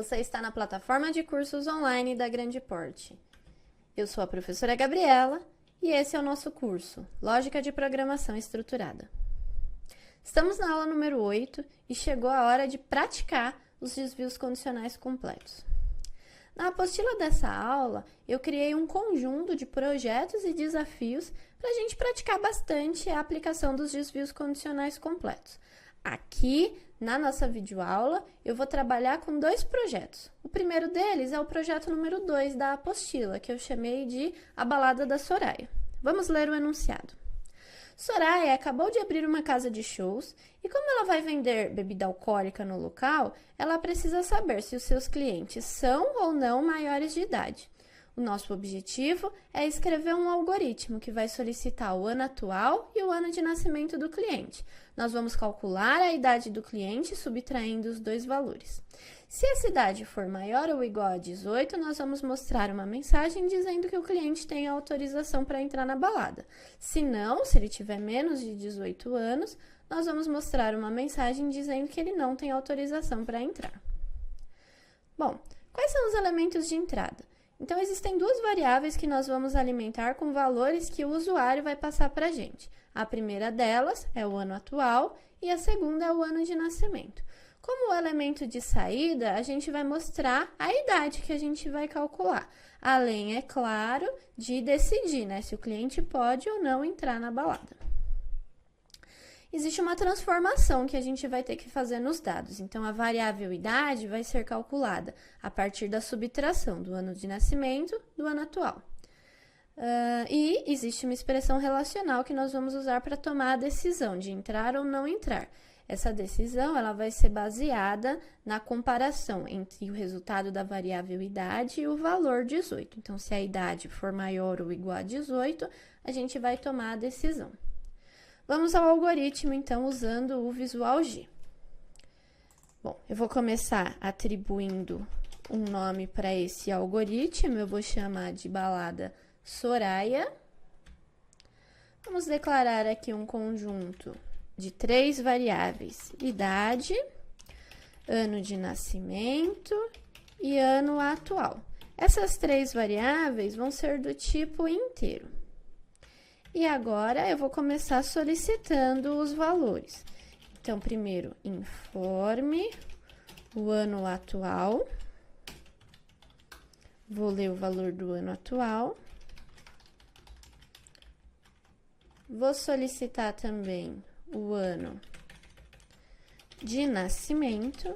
Você está na plataforma de cursos online da Grande Porte. Eu sou a professora Gabriela e esse é o nosso curso, Lógica de Programação Estruturada. Estamos na aula número 8 e chegou a hora de praticar os desvios condicionais completos. Na apostila dessa aula, eu criei um conjunto de projetos e desafios para a gente praticar bastante a aplicação dos desvios condicionais completos. Aqui, na nossa videoaula, eu vou trabalhar com dois projetos. O primeiro deles é o projeto número 2 da apostila, que eu chamei de A Balada da Soraya. Vamos ler o enunciado. Soraya acabou de abrir uma casa de shows e, como ela vai vender bebida alcoólica no local, ela precisa saber se os seus clientes são ou não maiores de idade. O nosso objetivo é escrever um algoritmo que vai solicitar o ano atual e o ano de nascimento do cliente. Nós vamos calcular a idade do cliente subtraindo os dois valores. Se essa idade for maior ou igual a 18, nós vamos mostrar uma mensagem dizendo que o cliente tem autorização para entrar na balada. Se não, se ele tiver menos de 18 anos, nós vamos mostrar uma mensagem dizendo que ele não tem autorização para entrar. Bom, quais são os elementos de entrada? Então, existem duas variáveis que nós vamos alimentar com valores que o usuário vai passar para a gente. A primeira delas é o ano atual e a segunda é o ano de nascimento. Como o elemento de saída, a gente vai mostrar a idade que a gente vai calcular. Além, é claro, de decidir, se o cliente pode ou não entrar na balada. Existe uma transformação que a gente vai ter que fazer nos dados. Então, a variável idade vai ser calculada a partir da subtração do ano de nascimento do ano atual. E existe uma expressão relacional que nós vamos usar para tomar a decisão de entrar ou não entrar. Essa decisão ela vai ser baseada na comparação entre o resultado da variável idade e o valor 18. Então, se a idade for maior ou igual a 18, a gente vai tomar a decisão. Vamos ao algoritmo, então, usando o Visual G. Bom, eu vou começar atribuindo um nome para esse algoritmo, eu vou chamar de balada Soraya. Vamos declarar aqui um conjunto de 3 variáveis: idade, ano de nascimento e ano atual. Essas 3 variáveis vão ser do tipo inteiro. E agora, eu vou começar solicitando os valores. Então, primeiro, informe o ano atual. Vou ler o valor do ano atual. Vou solicitar também o ano de nascimento.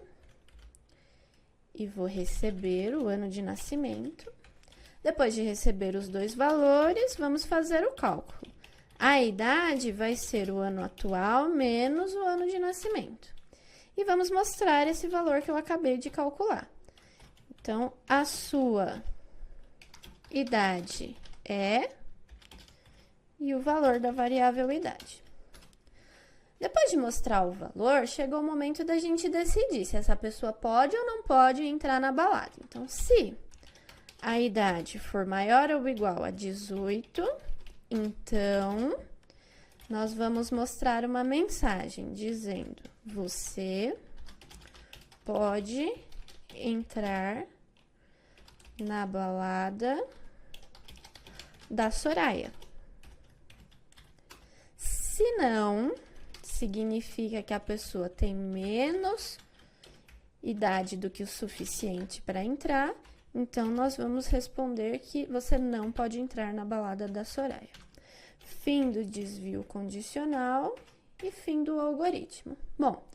E vou receber o ano de nascimento. Depois de receber os dois valores, vamos fazer o cálculo. A idade vai ser o ano atual menos o ano de nascimento. E vamos mostrar esse valor que eu acabei de calcular. Então, a sua idade é e o valor da variável idade. Depois de mostrar o valor, chegou o momento da gente decidir se essa pessoa pode ou não pode entrar na balada. Então, se a idade for maior ou igual a 18, então, nós vamos mostrar uma mensagem dizendo: você pode entrar na balada da Soraya. Se não, significa que a pessoa tem menos idade do que o suficiente para entrar. Então, nós vamos responder que você não pode entrar na balada da Soraya. Fim do desvio condicional e fim do algoritmo. Bom,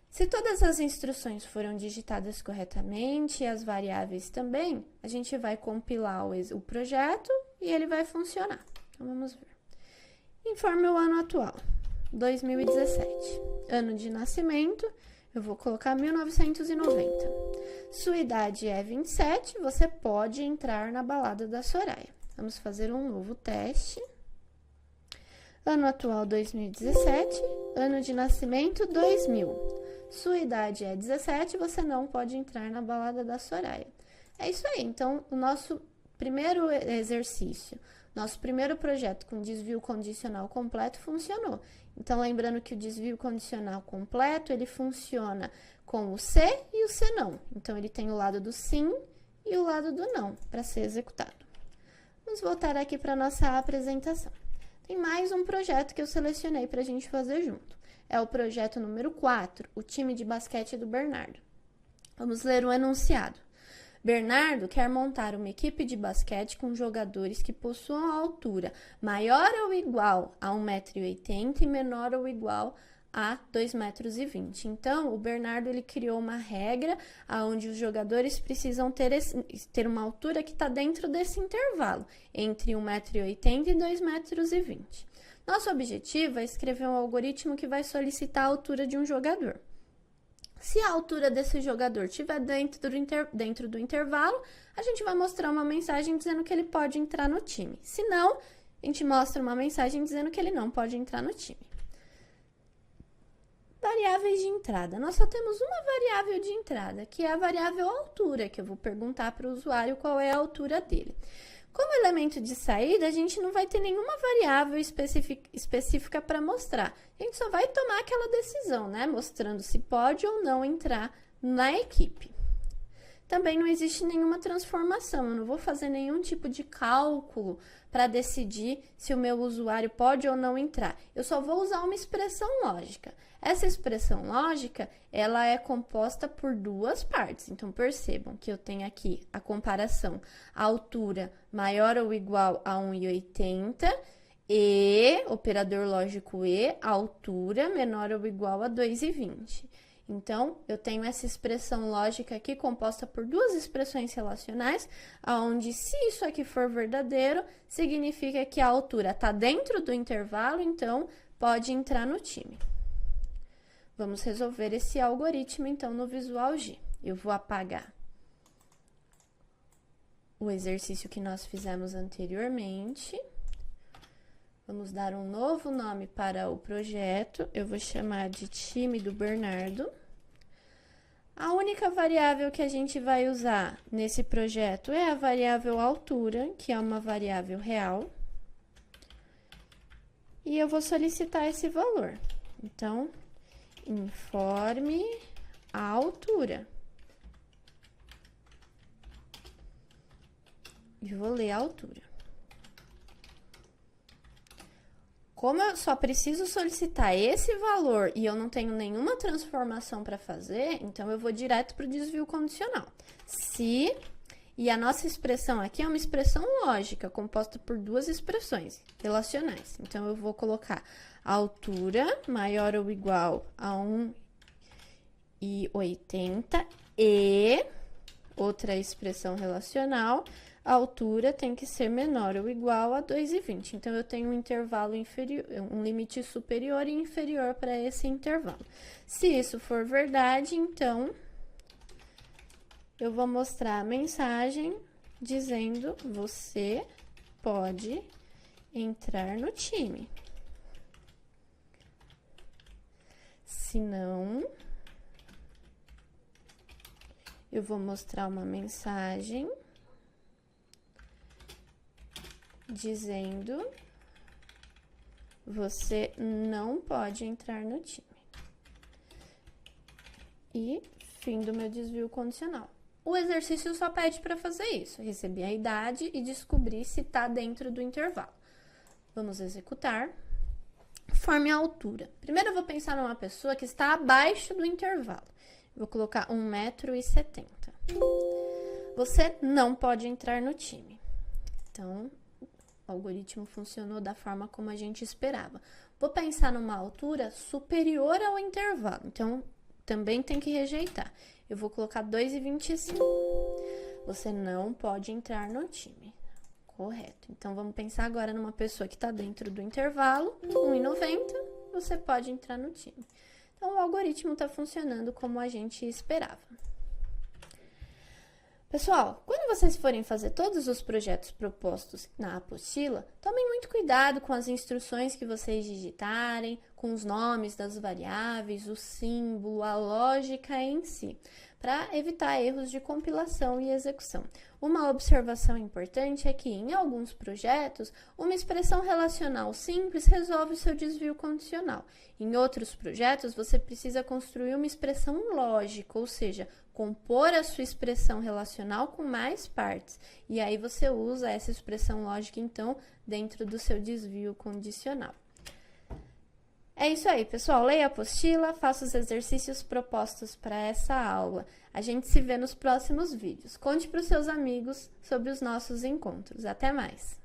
se todas as instruções foram digitadas corretamente e as variáveis também, a gente vai compilar o projeto e ele vai funcionar. Então, vamos ver. Informe o ano atual, 2017. Ano de nascimento, eu vou colocar 1990. Sua idade é 27, você pode entrar na balada da Soraya. Vamos fazer um novo teste. Ano atual 2017, ano de nascimento 2000. Sua idade é 17, você não pode entrar na balada da Soraya. É isso aí, então o nosso primeiro exercício, nosso primeiro projeto com desvio condicional completo funcionou. Então, lembrando que o desvio condicional completo, ele funciona com o C e o C não. Então, ele tem o lado do sim e o lado do não para ser executado. Vamos voltar aqui para a nossa apresentação. Tem mais um projeto que eu selecionei para a gente fazer junto. É o projeto número 4, o time de basquete do Bernardo. Vamos ler o enunciado. Bernardo quer montar uma equipe de basquete com jogadores que possuam a altura maior ou igual a 1,80 m e menor ou igual a 2,20 m. Então, o Bernardo ele criou uma regra onde os jogadores precisam ter uma altura que está dentro desse intervalo, entre 1,80 m e 2,20 m. Nosso objetivo é escrever um algoritmo que vai solicitar a altura de um jogador. Se a altura desse jogador estiver dentro do intervalo, a gente vai mostrar uma mensagem dizendo que ele pode entrar no time. Se não, a gente mostra uma mensagem dizendo que ele não pode entrar no time. Variáveis de entrada. Nós só temos uma variável de entrada, que é a variável altura, que eu vou perguntar para o usuário qual é a altura dele. Como elemento de saída, a gente não vai ter nenhuma variável específica para mostrar. A gente só vai tomar aquela decisão, né? Mostrando se pode ou não entrar na equipe. Também não existe nenhuma transformação, eu não vou fazer nenhum tipo de cálculo para decidir se o meu usuário pode ou não entrar. Eu só vou usar uma expressão lógica. Essa expressão lógica, ela é composta por duas partes. Então, percebam que eu tenho aqui a comparação, a altura maior ou igual a 1,80 e, operador lógico e, a altura menor ou igual a 2,20. Então, eu tenho essa expressão lógica aqui composta por duas expressões relacionais, onde se isso aqui for verdadeiro, significa que a altura está dentro do intervalo, então pode entrar no time. Vamos resolver esse algoritmo, então, no Visual G. Eu vou apagar o exercício que nós fizemos anteriormente. Vamos dar um novo nome para o projeto. Eu vou chamar de time do Bernardo. A única variável que a gente vai usar nesse projeto é a variável altura, que é uma variável real. E eu vou solicitar esse valor. Então, informe a altura. E vou ler a altura. Como eu só preciso solicitar esse valor e eu não tenho nenhuma transformação para fazer, então eu vou direto para o desvio condicional. Se, e a nossa expressão aqui é uma expressão lógica, composta por duas expressões relacionais. Então, eu vou colocar a altura maior ou igual a 1,80 e outra expressão relacional, a altura tem que ser menor ou igual a 2,20. Então, eu tenho um intervalo inferior, um limite superior e inferior para esse intervalo. Se isso for verdade, então, eu vou mostrar a mensagem dizendo, você pode entrar no time. Se não, eu vou mostrar uma mensagem dizendo, você não pode entrar no time. E fim do meu desvio condicional. O exercício só pede para fazer isso, receber a idade e descobrir se está dentro do intervalo. Vamos executar. Forme a altura. Primeiro eu vou pensar numa pessoa que está abaixo do intervalo. Vou colocar 1,70 m. Você não pode entrar no time. Então, o algoritmo funcionou da forma como a gente esperava. Vou pensar numa altura superior ao intervalo. Então, também tem que rejeitar. Eu vou colocar 2,25. Você não pode entrar no time. Correto. Então, vamos pensar agora numa pessoa que está dentro do intervalo, 1,90, você pode entrar no time. Então, o algoritmo está funcionando como a gente esperava. Pessoal, quando vocês forem fazer todos os projetos propostos na apostila, tomem muito cuidado com as instruções que vocês digitarem, com com os nomes das variáveis, o símbolo, a lógica em si, para evitar erros de compilação e execução. Uma observação importante é que, em alguns projetos, uma expressão relacional simples resolve o seu desvio condicional. Em outros projetos, você precisa construir uma expressão lógica, ou seja, compor a sua expressão relacional com mais partes. E aí você usa essa expressão lógica, então, dentro do seu desvio condicional. É isso aí, pessoal. Leia a apostila, faça os exercícios propostos para essa aula. A gente se vê nos próximos vídeos. Conte para os seus amigos sobre os nossos encontros. Até mais!